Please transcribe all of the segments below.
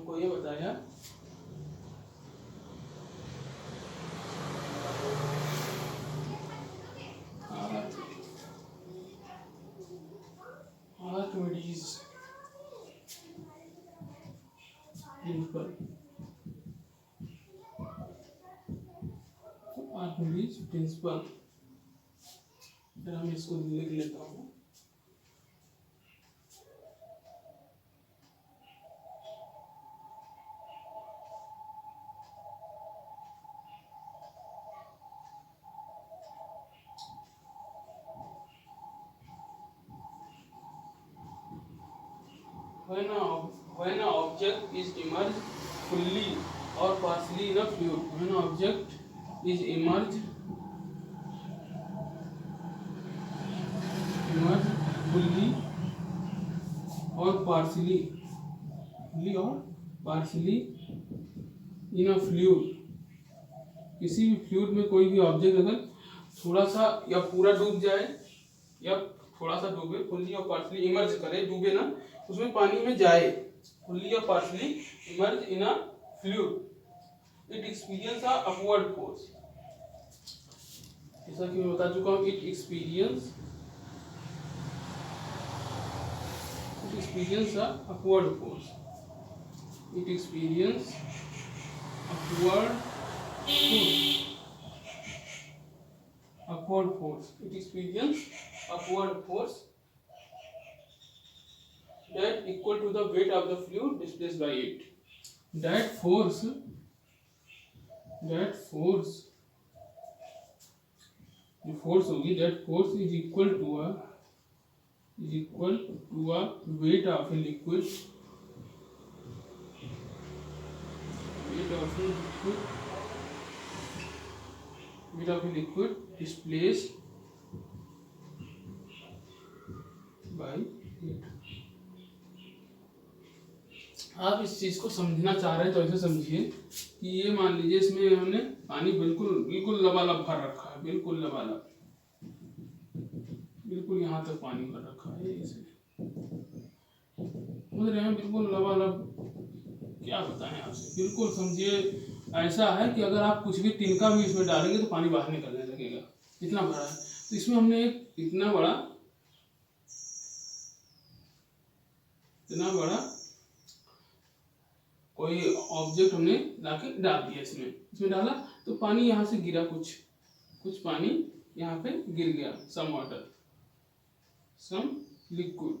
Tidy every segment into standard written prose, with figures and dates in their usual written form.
हमको ये बताया आर्किमिडीज प्रिंसिपल, आर्किमिडीज प्रिंसिपल। मैं इसको लिख लेता हूँ। When an object is immersed fully or partially in a fluid, when an object is immersed fully or partially in a fluid, किसी भी फ्लूइड में कोई भी ऑब्जेक्ट अगर थोड़ा सा या पूरा डूब जाए या थोड़ा सा डूबे, फुल्ली और पार्शली इमर्ज करे, डूबे ना, उसमें पानी में जाए, फुल्ली और partially emerge in a fluid, it experience a upward force. जैसा कि मैं बता चुका हूँ, it experience a upward force, it experience upward force, it experience upward force that equal to the weight of the fluid displaced by it. That force होगी, that force is equal to a weight of a liquid, displaced by it. आप इस चीज को समझना चाह रहे हैं तो ऐसे समझिए कि ये मान लीजिए इसमें हमने पानी बिल्कुल लबालब भर रखा है, बिल्कुल लबालब, बिल्कुल यहाँ तक पानी भर रखा है, ऐसे समझ रहे हैं, बिल्कुल लबालब। क्या बताएं आपसे, बिल्कुल समझिए ऐसा है कि अगर आप कुछ भी तिनका भी इसमें डालेंगे तो पानी बाहर निकलने लगेगा, इतना बड़ा है। तो इसमें हमने एक इतना बड़ा कोई ऑब्जेक्ट हमने लाके डाल दिया, इसमें डाला तो पानी यहाँ से गिरा, कुछ पानी यहाँ पे गिर गया, सम वाटर, सम लिक्विड।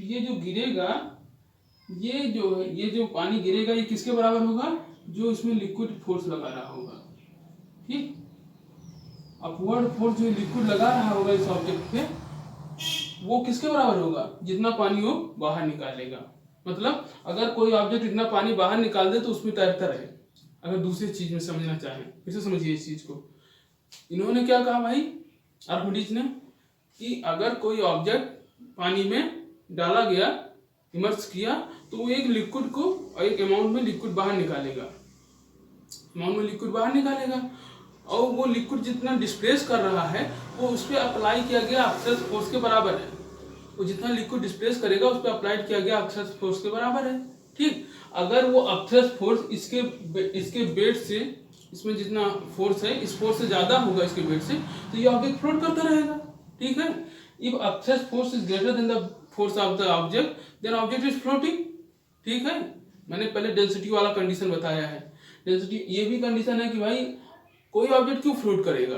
ये जो गिरेगा, ये जो पानी गिरेगा, ये किसके बराबर होगा? जो इसमें लिक्विड फोर्स लगा रहा होगा, ठीक, अपवर्ड फोर्स जो लिक्विड लगा रहा होगा इस ऑब्जेक्ट पे, वो किसके बराबर होगा? जितना पानी वो बाहर निकालेगा। मतलब अगर कोई ऑब्जेक्ट इतना पानी बाहर निकाल दे तो उसमें तैरता रहे। अगर दूसरी चीज में समझना चाहें, कैसे समझिए इस चीज को। इन्होंने क्या कहा भाई, आर्किमिडीज ने, कि अगर कोई ऑब्जेक्ट पानी में डाला गया, इमर्स किया, तो वो एक लिक्विड को एक अमाउंट में लिक्विड बाहर निकालेगा, और वो लिक्विड जितना डिस्प्लेस कर रहा है वो उस पर अप्लाई किया गया एक्सेस फोर्स के बराबर है। वो जितना लिक्विड डिस्प्लेस करेगा उस पर अप्लाइड किया गया एक्सेस फोर्स के बराबर है, ठीक। अगर वो एक्सेस फोर्स इसके वेट से, इसमें जितना फोर्स है इस फोर्स से ज्यादा होगा इसके वेट से, तो ये ऑब्जेक्ट फ्लोट करता रहेगा, ठीक है। If excess force is greater than the force of the object, then object is floating, ठीक है। मैंने पहले डेंसिटी वाला कंडीशन बताया है। डेंसिटी ये भी कंडीशन है कि भाई कोई ऑब्जेक्ट क्यों फ्लोट करेगा।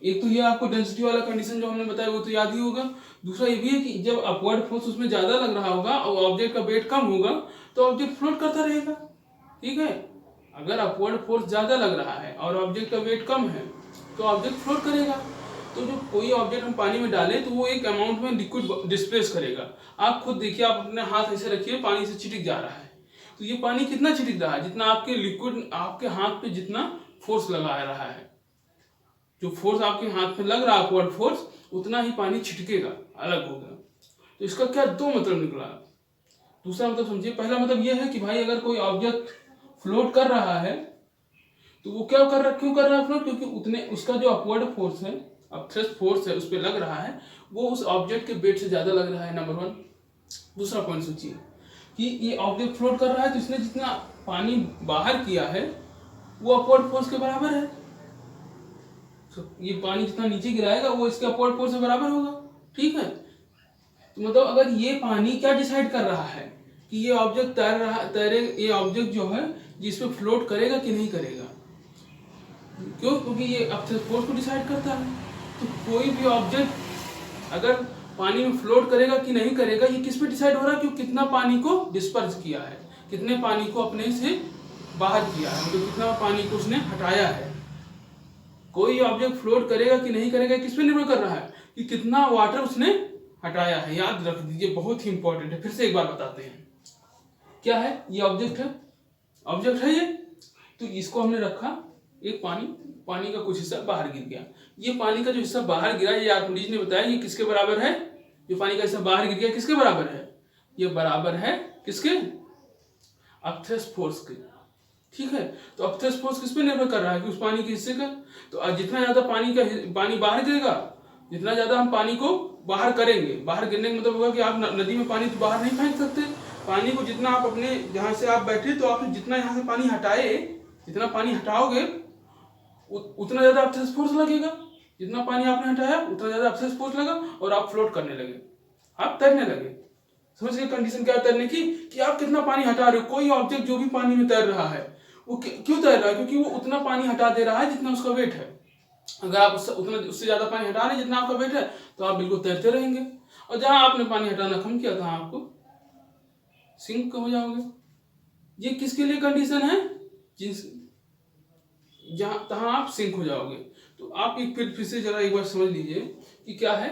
एक तो ये आपको डेंसिटी वाला कंडीशन जो हमने बताया वो तो याद ही होगा। दूसरा ये भी है कि जब अपवर्ड फोर्स उसमें ज्यादा लग रहा होगा और ऑब्जेक्ट का वेट कम होगा तो ऑब्जेक्ट फ्लोट करता रहेगा, ठीक है। अगर अपवर्ड फोर्स ज्यादा लग रहा है और ऑब्जेक्ट का वेट कम है तो ऑब्जेक्ट फ्लोट करेगा। तो जो कोई ऑब्जेक्ट हम पानी में डालें तो वो एक अमाउंट में लिक्विड डिस्प्लेस करेगा। आप खुद देखिए, आप अपने हाथ ऐसे रखिए, पानी से छिटक जा रहा है, तो ये पानी कितना छिटक रहा है? जितना आपके लिक्विड आपके हाथ पे जितना फोर्स लगा रहा है, जो फोर्स आपके हाथ पे लग रहा है अपवर्ड फोर्स, उतना ही पानी छिटकेगा, अलग होगा। तो इसका क्या दो मतलब निकला। दूसरा मतलब समझिए, पहला मतलब यह है कि भाई अगर कोई ऑब्जेक्ट फ्लोट कर रहा है तो वो क्यों कर रहा है फ्लोट? क्योंकि उतने उसका जो अपवर्ड फोर्स है, अपथ्रस्ट फोर्स है उस पर लग रहा है, वो उस ऑब्जेक्ट के वेट से ज्यादा लग रहा है, नंबर वन। दूसरा पॉइंट सोचिए, कि ये ऑब्जेक्ट फ्लोट कर रहा है तो इसने जितना पानी बाहर किया है वो अपवर्ड फोर्स के बराबर है। तो ये पानी जितना नीचे गिराएगा वो इसके अपवर्ड फोर्स से बराबर होगा। ठीक है, तो मतलब अगर ये पानी क्या डिसाइड कर रहा है कि ये ऑब्जेक्ट ये ऑब्जेक्ट जो है जिसपे फ्लोट करेगा कि नहीं करेगा। क्यों? क्योंकि ये अपवर्ड फोर्स को डिसाइड करता है। तो कोई भी ऑब्जेक्ट अगर पानी में फ्लोट करेगा कि नहीं करेगा ये किस पे डिसाइड हो रहा है कि कितना पानी को डिस्पर्स किया है, कितने पानी को अपने से बाहर किया है, मतलब कितना पानी को उसने हटाया है। कोई ऑब्जेक्ट फ्लोट करेगा कि नहीं करेगा किस पे निर्भर कर रहा है कि कितना वाटर उसने हटाया है। याद रख दीजिए, बहुत ही इंपॉर्टेंट है। फिर से एक बार बताते हैं, क्या है ये ऑब्जेक्ट है ये। तो इसको हमने रखा, एक पानी का कुछ हिस्सा बाहर गिर गया। ये पानी का जो हिस्सा बाहर गिरा, ये आर्किमिडीज ने बताया ये किसके बराबर है? जो पानी का हिस्सा बाहर गिर गया किसके बराबर है? ये बराबर है किसके? अपथ्रस्ट फोर्स के। ठीक है, तो अपथ्रस्ट फोर्स किस पे निर्भर कर रहा है कि उस पानी के हिस्से का। तो जितना ज्यादा पानी बाहर गिरेगा, जितना ज्यादा हम पानी को बाहर करेंगे, बाहर गिरने का मतलब होगा कि आप नदी में पानी तो बाहर नहीं फेंक सकते। पानी को जितना आप अपने जहां से आप बैठे तो आप जितना यहाँ से पानी हटाए, जितना पानी हटाओगे उतना ज्यादा अपथ्रस्ट फोर्स लगेगा। जितना पानी आपने हटाया उतना ज्यादा अपथ्रस्ट फोर्स लगा और आप फ्लोट करने लगे, आप तैरने लगे। समझ गए कंडीशन क्या है तैरने की, कि आप कितना पानी हटा रहे हो। कोई ऑब्जेक्ट जो भी पानी में तैर रहा है वो क्यों तैर रहा है? क्योंकि वो उतना पानी हटा दे रहा है जितना उसका वेट है। अगर आप उससे ज्यादा पानी हटा रहे हैं जितना आपका वेट है तो आप बिल्कुल तैरते रहेंगे, और जहां आपने पानी हटाना कम किया था आपको सिंक हो जाओगे। ये किसके लिए कंडीशन है? जहां तहां आप सिंक हो जाओगे। तो आप एक फिर से जरा एक बार समझ लीजिए कि क्या है।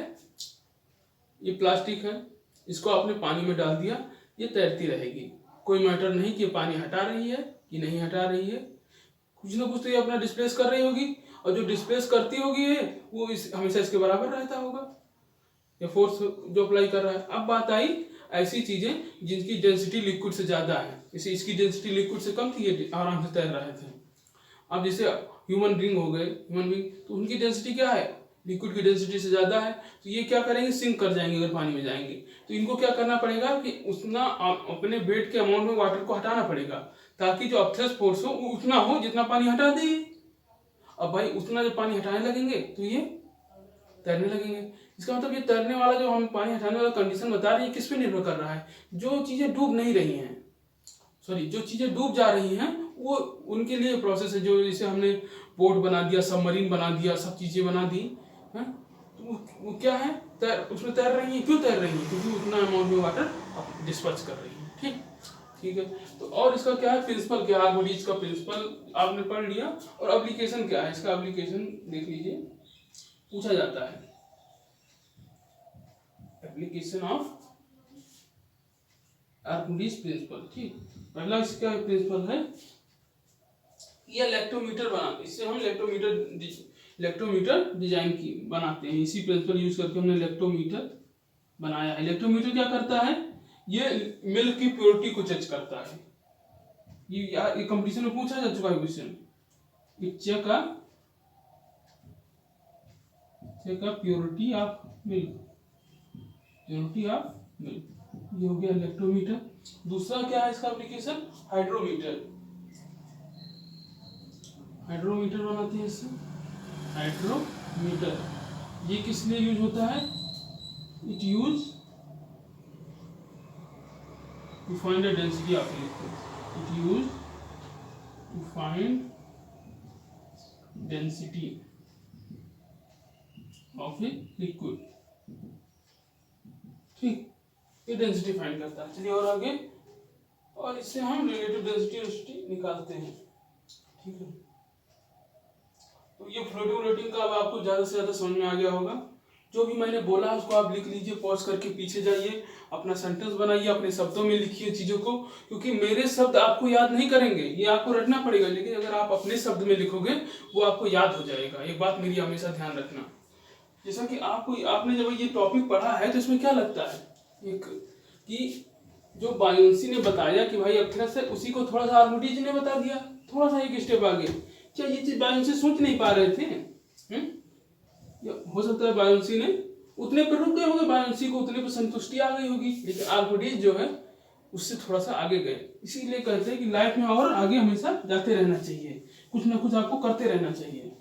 ये प्लास्टिक है, इसको आपने पानी में डाल दिया, ये तैरती रहेगी, कोई मैटर नहीं कि ये पानी हटा रही है कि नहीं हटा रही है। कुछ ना कुछ तो ये अपना डिस्प्लेस कर रही होगी, और जो डिस्प्लेस करती होगी है वो हमेशा इसके बराबर रहता होगा, ये फोर्स जो अप्लाई कर रहा है। अब बात आई ऐसी चीजें जिनकी डेंसिटी लिक्विड से ज्यादा है, जैसे इसकी डेंसिटी लिक्विड से कम थी, ये आराम से तैर रहे थे। अब जैसे ह्यूमन बींग हो गए, ह्यूमन बींग तो उनकी डेंसिटी क्या है? लिक्विड की डेंसिटी से ज्यादा है, तो ये क्या करेंगे? सिंक कर जाएंगे अगर पानी में जाएंगे। तो इनको क्या करना पड़ेगा कि उतना अपने वेट के अमाउंट में वाटर को हटाना पड़ेगा, ताकि जो अपथ्रस्ट फोर्स हो वो उतना हो जितना पानी हटा दे। अब भाई उतना जब पानी हटाने लगेंगे तो ये तैरने लगेंगे। इसका मतलब ये तैरने वाला जो हम पानी हटाने वाला कंडीशन बता रहे हैं किस पे निर्भर कर रहा है? जो चीजें डूब नहीं रही हैं, सॉरी जो चीजें डूब जा रही हैं वो उनके लिए प्रोसेस है। जो जैसे हमने बोट बना दिया, सबमरीन बना दिया, सब चीजें बना दी है, तो वो क्या है? उसमें तैर रही है। क्यों तैर रही है? क्योंकि उतना अमाउंट में वाटर डिस्पर्स कर रही है। ठीक है। तो और इसका क्या है प्रिंसिपल, क्या आर्किमिडीज का प्रिंसिपल आपने पढ़ लिया। और एप्लीकेशन क्या है इसका? एप्लीकेशन देख लीजिए, पूछा जाता है एप्लीकेशन ऑफ आर्किमिडीज प्रिंसिपल। ठीक, पहला इसका प्रिंसिपल है ये इलेक्ट्रोमीटर बनाते, इससे हम इलेक्ट्रोमीटर डिजाइन की बनाते हैं। इसी प्रिंसिपल यूज करके हमने इलेक्ट्रोमीटर बनाया है। इलेक्ट्रोमीटर क्या करता है? ये मिल्क की प्योरिटी को जज करता है। ये कंपटीशन में पूछा जा चुका है question. Check purity of milk, ये हो गया इलेक्ट्रोमीटर। दूसरा क्या है इसका एप्लीकेशन? हाइड्रोमीटर बनाते हैं इससे। हाइड्रोमीटर ये किस लिए यूज होता है? It use to find the density of liquid. It use to find density of a liquid. ठीक, ये डेंसिटी फाइंड करता है। चलिए और आगे, और इससे हम रिलेटिव डेंसिटी निकालते हैं। ठीक है, तो ये फ्लोटिंग रेटिंग का अब आपको ज्यादा से ज्यादा समझ में आ गया होगा। जो भी मैंने बोला उसको आप लिख लीजिए, पॉज करके पीछे जाइए, अपना सेंटेंस बनाइए, अपने शब्दों में लिखिए चीजों को, क्योंकि मेरे शब्द आपको याद नहीं करेंगे, ये आपको रटना पड़ेगा। लेकिन अगर आप अपने शब्द में लिखोगे वो आपको याद हो जाएगा। एक बात मेरी हमेशा ध्यान रखना, जैसा कि आपने जब ये टॉपिक पढ़ा है तो इसमें क्या लगता है एक कि जो बायोन्सी ने बताया कि भाई अपथ्रस्ट है, उसी को थोड़ा सा आर्किमिडीज ने बता दिया, थोड़ा सा एक स्टेप आगे। क्या ये चीज बायोन्सी सोच नहीं पा रहे थे? हो सकता है बायोन्सी ने उतने पर रुक गए होंगे, बायोन्सी को उतने पर संतुष्टि आ गई होगी। लेकिन आर्किमिडीज जो है उससे थोड़ा सा आगे गए। इसीलिए कहते हैं कि लाइफ में और आगे हमेशा जाते रहना चाहिए, कुछ ना कुछ आपको करते रहना चाहिए,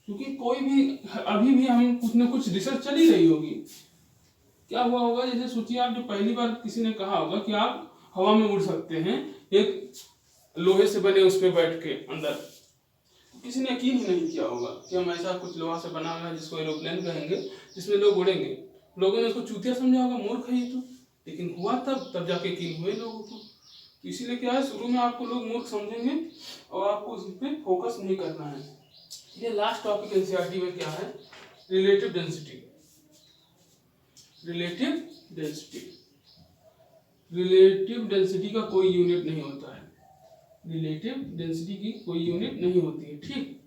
क्योंकि कोई भी अभी भी हम कुछ ना कुछ रिसर्च चल ही रही होगी। क्या हुआ होगा, जैसे सोचिए आप, जो पहली बार किसी ने कहा होगा कि आप हवा में उड़ सकते हैं एक लोहे से बने उस पर बैठ के अंदर, किसी ने यकीन ही नहीं किया होगा कि हम ऐसा कुछ लोहा से बना हुआ है जिसको एरोप्लेन कहेंगे, जिसमें लोग उड़ेंगे। लोगों ने उसको चूतिया समझा होगा, मूर्ख है ये तो, लेकिन हुआ तब जाके यकीन हुए लोगों को। तो इसीलिए क्या है, शुरू में आपको लोग मूर्ख समझेंगे और आपको उस पर फोकस नहीं करना है। ये लास्ट टॉपिक एनसीईआरटी में क्या है, relative density. Relative density, relative density का कोई यूनिट नहीं होता है, रिलेटिव डेंसिटी की कोई यूनिट नहीं होती है। ठीक,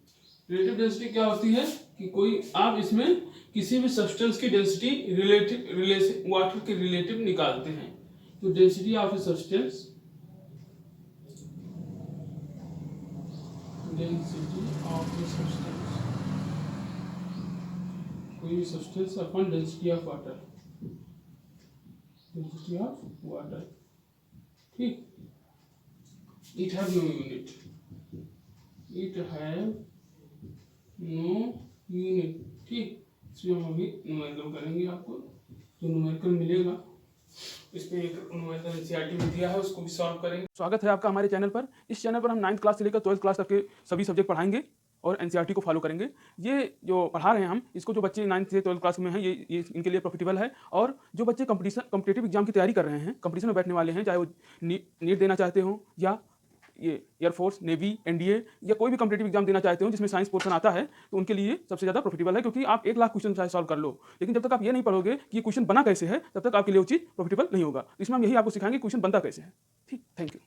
रिलेटिव डेंसिटी क्या होती है कि कोई आप इसमें किसी भी सब्सटेंस की डेंसिटी रिलेटिव वाटर के रिलेटिव निकालते हैं। तो density of a substance, density of a substance, कोई भी substance upon density of water, density of water. ठीक, it have no unit, it have no unit. ठीक, इसमें हम अभी न्यूमेरिकल करेंगे, आपको जो न्यूमेरिकल मिलेगा इस पे एक न्यूमेरिकल एनसीईआरटी में दिया है, उसको भी सॉल्व करेंगे। स्वागत है आपका हमारे चैनल पर। इस चैनल पर हम 9th क्लास से लेकर 12th क्लास तक के सभी सब्जेक्ट पढ़ाएंगे और एनसीईआरटी को फॉलो करेंगे। ये जो पढ़ा रहे हैं हम, इसको जो बच्चे 9th से 12th क्लास में हैं, ये इनके लिए प्रॉफिटेबल है। और जो बच्चे कॉम्पिटिटिव एग्जाम की तैयारी कर रहे हैं, कंपटीशन में बैठने वाले हैं, चाहे वो नीट देना चाहते हो या ये एयरफोर्स, नेवी, एनडीए या कोई भी कॉम्पिटिटिव एग्जाम देना चाहते हो जिसमें साइंस पोर्शन आता है, तो उनके लिए सबसे ज़्यादा प्रॉफिटेबल है। क्योंकि आप 1 लाख क्वेश्चन चाहे सॉल्व कर लो, लेकिन जब तक आप ये नहीं पढ़ोगे कि ये क्वेश्चन बना कैसे है, तब तक आपके लिए वो चीज़ प्रॉफिटेबल नहीं होगा। इसमें हम यही आपको सिखाएंगे क्वेश्चन बनता कैसे है। ठीक, थैंक यू।